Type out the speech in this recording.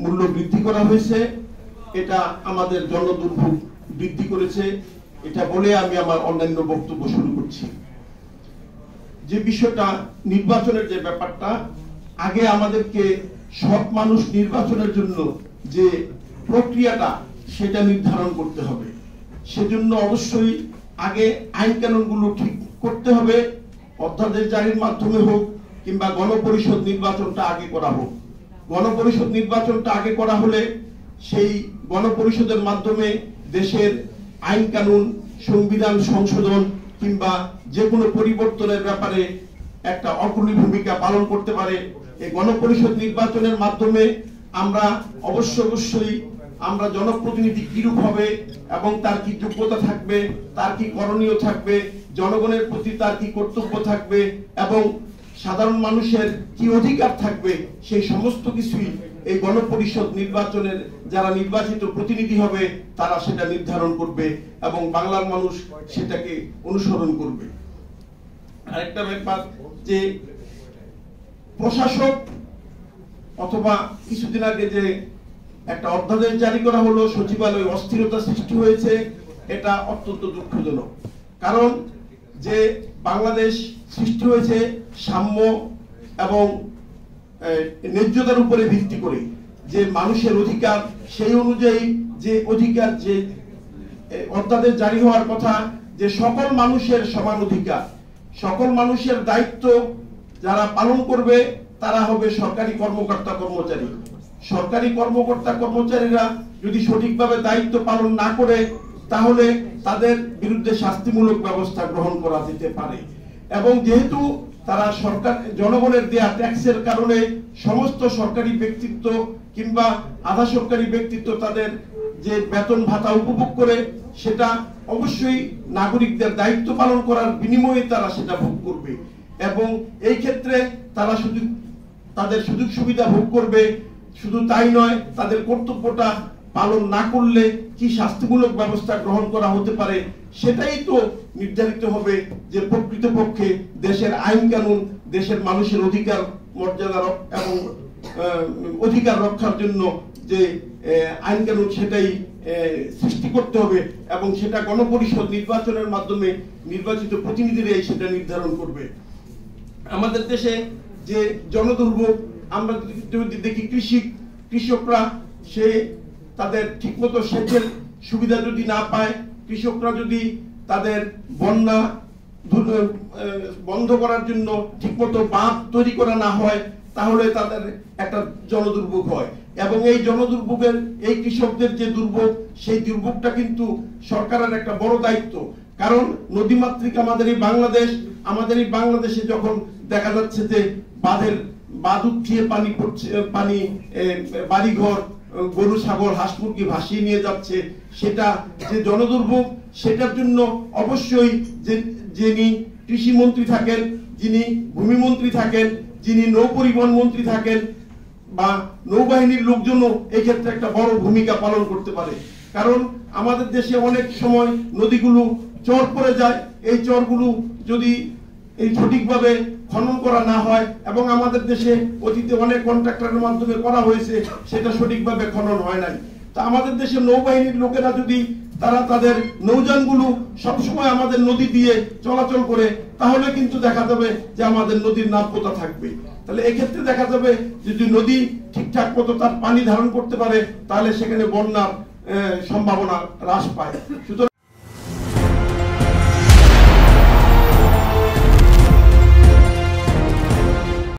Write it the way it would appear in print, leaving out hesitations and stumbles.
মূল্য বৃদ্ধি করা হয়েছে, এটা আমাদের জনদুর্ভোগ বৃদ্ধি করেছে। এটা বলে আমি আমার অন্যান্য বক্তব্য শুরু করছি। যে বিষয়টা নির্বাচনের যে ব্যাপারটা, আগে আমাদেরকে সব মানুষ নির্বাচনের জন্য যে প্রক্রিয়াটা সেটা নির্ধারণ করতে হবে। সেজন্য অবশ্যই আগে আইন কানুনগুলো ঠিক করতে হবে। অধ্যাদেশ জারির মাধ্যমে হোক কিংবা গণপরিষদ নির্বাচনটা আগে করা হোক। গণপরিষদ নির্বাচনটা আগে করা হলে সেই গণপরিষদের মাধ্যমে দেশের আইন কানুন, সংবিধান সংশোধন কিংবা যে কোনো পরিবর্তনের ব্যাপারে একটা অগ্রণী ভূমিকা পালন করতে পারে। এই গণপরিষদ নির্বাচনের মাধ্যমে আমরা অবশ্যই আমরা জনপ্রতিনিধি কিরূপ হবে এবং তার কি যোগ্যতা থাকবে, তার কি করণীয় থাকবে, জনগণের প্রতি তার কি কর্তব্য থাকবে এবং সাধারণ মানুষের কি অধিকার থাকবে, সেই সমস্ত কিছুই এই গণপরিষদ নির্বাচনের যারা নির্বাচিত প্রতিনিধি হবে তারা সেটা নির্ধারণ করবে এবং বাংলার মানুষ সেটাকে অনুসরণ করবে। আরেকটা ব্যাপার যে প্রশাসক অথবা কিছুদিন আগে যে একটা অধ্যাদেশ জারি করা হলো, সচিবালয়ে অস্থিরতা সৃষ্টি হয়েছে, এটা অত্যন্ত দুঃখজনক। কারণ যে বাংলাদেশ সৃষ্টি হয়েছে সাম্য এবং ন্যায্যতার উপরে ভিত্তি করে, যে মানুষের অধিকার সেই অনুযায়ী যে অধিকার, যে অধ্যাদেশ জারি হওয়ার কথা যে সকল মানুষের সমান অধিকার, সকল মানুষের দায়িত্ব যারা পালন করবে তারা হবে সরকারি কর্মকর্তা কর্মচারী। সরকারি কর্মকর্তা কর্মচারীরা যদি সঠিকভাবে দায়িত্ব পালন না করে তাহলে তাদের বিরুদ্ধে শাস্তিমূলক ব্যবস্থা গ্রহণ করা যেতে পারে। এবং যেহেতু তারা সরকার জনগণের দেয়া ট্যাক্সের কারণে সমস্ত সরকারি ব্যক্তিত্ব কিংবা আধা সরকারি ব্যক্তিত্ব তাদের যে বেতন ভাতা উপভোগ করে, সেটা অবশ্যই নাগরিকদের দায়িত্ব পালন করার বিনিময়ে তারা সেটা ভোগ করবে এবং এই ক্ষেত্রে তারা শুধু তাদের সুযোগ সুবিধা ভোগ করবে। শুধু তাই নয়, তাদের কর্তব্যটা পালন না করলে কি শাস্তিমূলক ব্যবস্থা গ্রহণ করা হতে পারে সেটাই তো নির্ধারিত হবে। যে প্রকৃতপক্ষে দেশের আইন কানুন, দেশের মানুষের অধিকার মর্যাদা এবং অধিকার রক্ষার জন্য যে আইন কানুন সেটাই সৃষ্টি করতে হবে এবং সেটা গণপরিষদ নির্বাচনের মাধ্যমে নির্বাচিত প্রতিনিধিরাই সেটা নির্ধারণ করবে। আমাদের দেশে যে জনদুর্ভোগ আমরা যদি দেখি, কৃষকরা সে তাদের ঠিকমতো সেচের সুবিধা যদি না পায়, কৃষকরা যদি তাদের বন্যা বন্ধ করার জন্য ঠিকমতো বাঁধ তৈরি করা না হয় তাহলে তাদের একটা জনদুর্ভোগ হয় এবং এই জনদুর্ভোগের, এই কৃষকদের যে দুর্ভোগ, সেই দুর্ভোগটা কিন্তু সরকারের একটা বড় দায়িত্ব। কারণ নদীমাতৃক আমাদের এই বাংলাদেশ, আমাদের এই বাংলাদেশে যখন দেখা যাচ্ছে যে বাঁধ উঠিয়ে পানি পড়ছে, পানি বাড়িঘর, গরু ছাগল হাঁস মুরগি ভাসিয়ে নিয়ে যাচ্ছে, সেটা যে জনদুর্ভোগ, সেটার জন্য অবশ্যই যিনি কৃষি মন্ত্রী থাকেন, যিনি ভূমিমন্ত্রী থাকেন, যিনি নৌ পরিবহন মন্ত্রী থাকেন বা নৌবাহিনীর লোকজনও এই ক্ষেত্রে একটা বড় ভূমিকা পালন করতে পারে। কারণ আমাদের দেশে অনেক সময় নদীগুলো চর পড়ে যায়, এই চরগুলো যদি এই সঠিকভাবে খনন করা না হয় এবং আমাদের দেশে অতীতে অনেক কন্ট্রাক্টরের মাধ্যমে করা হয়েছে, সেটা সঠিকভাবে খনন হয় নাই। তা আমাদের দেশে নৌবাহিনীর লোকেরা যদি তারা তাদের নৌযানগুলো সবসময় আমাদের নদী দিয়ে চলাচল করে তাহলে কিন্তু দেখা যাবে যে আমাদের নদীর নাব্যতা থাকবে। তাহলে এক্ষেত্রে দেখা যাবে যদি নদী ঠিকঠাক মতো তার পানি ধারণ করতে পারে তাহলে সেখানে বন্যার সম্ভাবনা হ্রাস পায়। সুতরাং